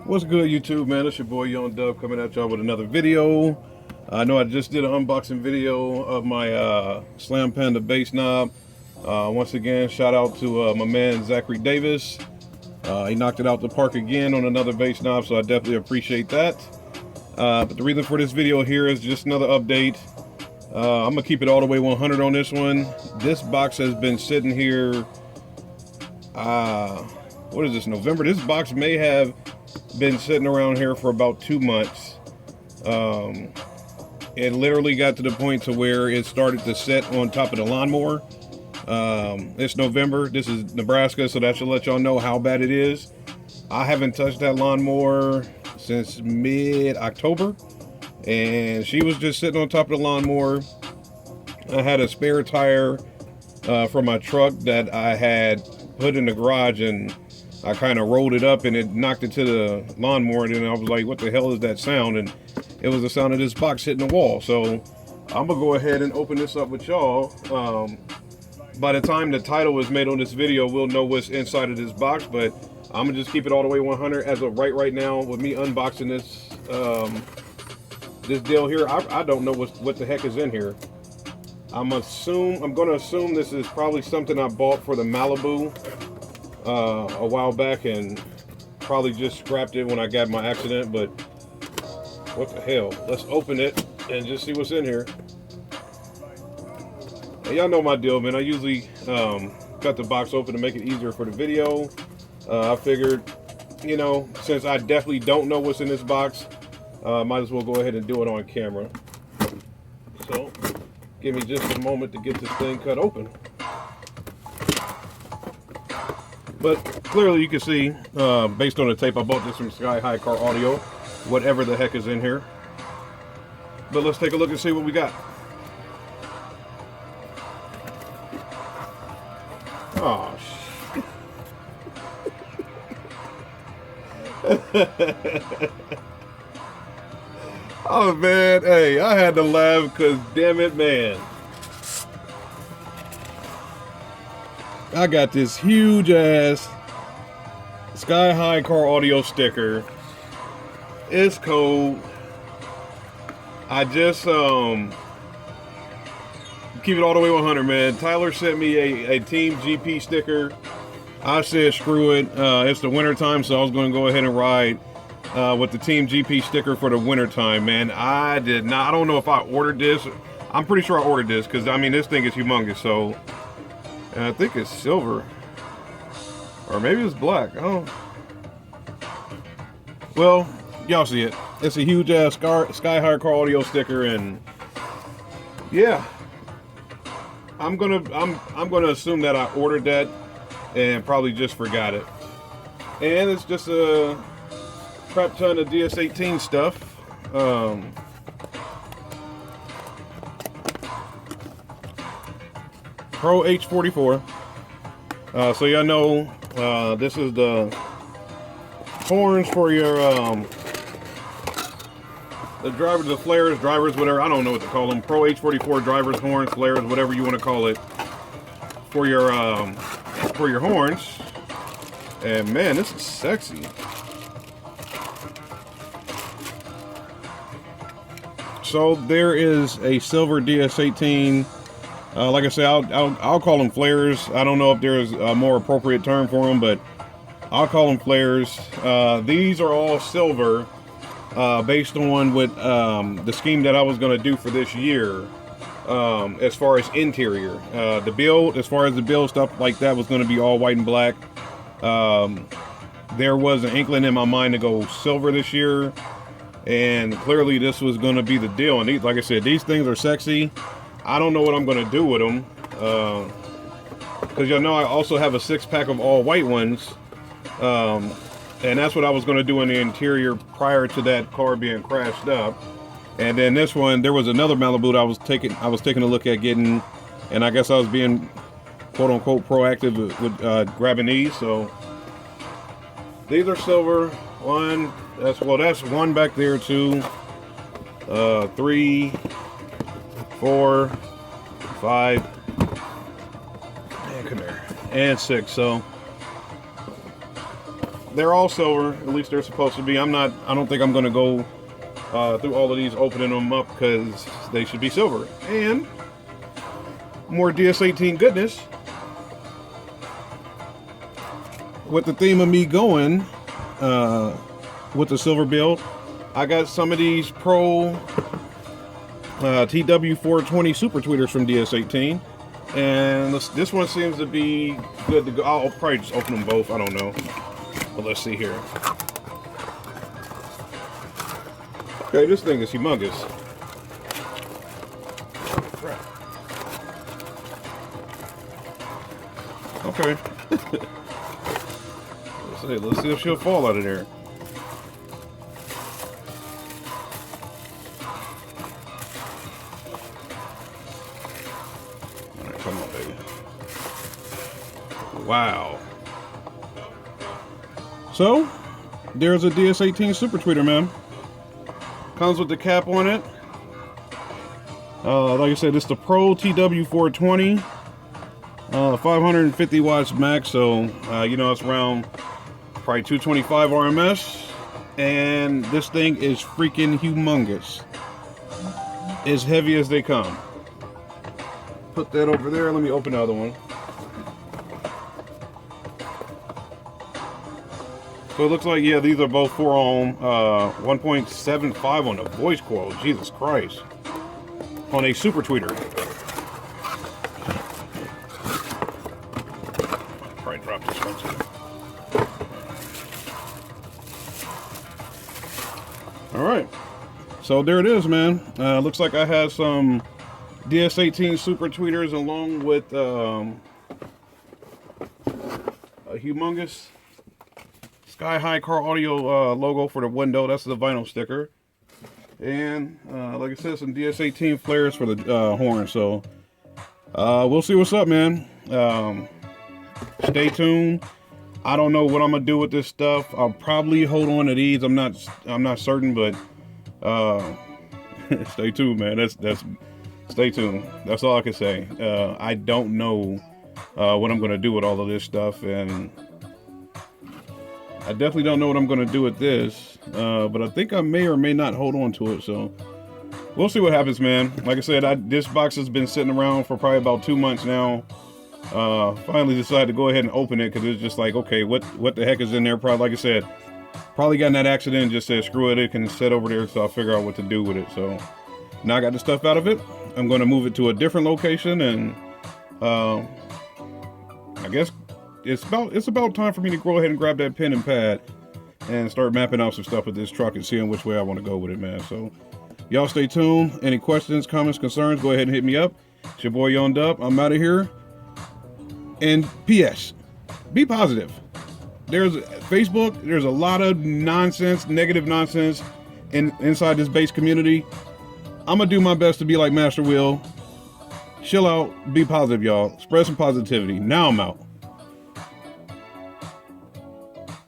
What's good, YouTube, man? It's your boy Young Dub coming at y'all with another video. I know I just did an unboxing video of my Slam Panda bass knob. Once again, shout out to my man Zachary Davis. He knocked it out the park again on another bass knob, so I definitely appreciate that. But the reason for this video here is just another update. I'm gonna keep it all the way 100 on this one. This box has been sitting here. What is this, November? This box may have been sitting around here for about 2 months. It literally got to the point to where it started to set on top of the lawnmower. It's November. This is Nebraska, so that should let y'all know how bad it is. I haven't touched that lawnmower since mid-October, and she was just sitting on top of the lawnmower. I had a spare tire from my truck that I had put in the garage, and I kind of rolled it up and it knocked it to the lawnmower, and I was like, what the hell is that sound? And it was the sound of this box hitting the wall. So I'm gonna go ahead and open this up with y'all. By the time the title is made on this video, we'll know what's inside of this box, but I'm gonna just keep it all the way 100 as of right now with me unboxing this this deal here. I don't know what the heck is in here. I'm gonna assume this is probably something I bought for the Malibu a while back and probably just scrapped it when I got my accident, but what the hell. Let's open it and just see what's in here. Y'all know my deal, man. I usually cut the box open to make it easier for the video. I figured, you know, since I definitely don't know what's in this box, might as well go ahead and do it on camera. So give me just a moment to get this thing cut open. But clearly you can see, based on the tape, I bought this from Sky High Car Audio, whatever the heck is in here. But let's take a look and see what we got. Oh, shit. Oh, man. Hey, I had to laugh because, damn it, man. I got this huge ass Sky High Car Audio sticker. It's cold. I just keep it all the way 100, man. Tyler sent me a Team GP sticker. I said screw it. It's the winter time, so I was going to go ahead and ride with the Team GP sticker for the winter time, man. I don't know if I ordered this. I'm pretty sure I ordered this because I mean this thing is humongous. So and I think it's silver, or maybe it's black. Oh, well, y'all see it. It's a huge ass Sky High Car Audio sticker, and yeah, I'm gonna assume that I ordered that and probably just forgot it. And it's just a crap ton of DS18 stuff. PRO-TW420. So y'all know this is the horns for your the drivers, the flares, drivers, whatever. I don't know what to call them. PRO-TW420 drivers, horns, flares, whatever you want to call it, for your horns. And man, this is sexy. So there is a silver DS18. Like I said, I'll call them flares. I don't know if there's a more appropriate term for them, but I'll call them flares. These are all silver, based on what the scheme that I was going to do for this year, as far as interior. The build, as far as the build stuff like that, was going to be all white and black. There was an inkling in my mind to go silver this year, and clearly this was going to be the deal. And these, like I said, these things are sexy. I don't know what I'm going to do with them, because y'all know I also have a 6-pack of all white ones, and that's what I was going to do in the interior prior to that car being crashed up. And then this one, there was another Malibu that I was taking a look at getting, and I guess I was being quote unquote proactive with grabbing these. So these are silver. That's one back there, 2, 3, 4, 5, and come here, and 6. So they're all silver. At least they're supposed to be. I don't think I'm going to go through all of these opening them up because they should be silver. And more DS18 goodness. With the theme of me going with the silver build, I got some of these PRO-TW420 super tweeters from DS18. And this one seems to be good to go. I'll probably just open them both. I don't know. But let's see here. Okay, this thing is humongous. Okay. Let's see if she'll fall out of there. All right, come on, baby. Wow. So, there's a DS18 super tweeter, man. Comes with the cap on it. Like I said, it's the PRO-TW420. 550 watts max, so you know, it's around probably 225 RMS. And this thing is freaking humongous. As heavy as they come. Put that over there. Let me open the other one. So it looks like, yeah, these are both 4 ohm, 1.75 on the voice coil. Jesus Christ. On a super tweeter. Probably drop this one too. Alright. So there it is, man. Looks like I have some DS18 super tweeters along with a humongous Sky High Car Audio logo for the window. That's the vinyl sticker. And like I said, some DS18 flares for the horn. So we'll see what's up, man. Stay tuned. I don't know what I'm gonna do with this stuff. I'll probably hold on to these. I'm not certain, but stay tuned, man. That's stay tuned. That's all I can say. I don't know what I'm gonna do with all of this stuff, and I definitely don't know what I'm going to do with this, but I think I may or may not hold on to it, so we'll see what happens, man. Like I said, this box has been sitting around for probably about 2 months now. Finally decided to go ahead and open it because it's just like, okay, what the heck is in there? Probably, like I said, probably got in that accident and just said, screw it, it can sit over there, so I'll figure out what to do with it. So now I got the stuff out of it. I'm going to move it to a different location, and I guess it's about time for me to go ahead and grab that pen and pad and start mapping out some stuff with this truck and seeing which way I want to go with it, man. So y'all stay tuned. Any questions, comments, concerns, go ahead and hit me up. It's your boy Young Dub. I'm out of here. And P.S. Be positive. There's Facebook. There's a lot of nonsense, negative nonsense inside this base community. I'm gonna do my best to be like Master Will. Chill out. Be positive, y'all. Spread some positivity. Now I'm out.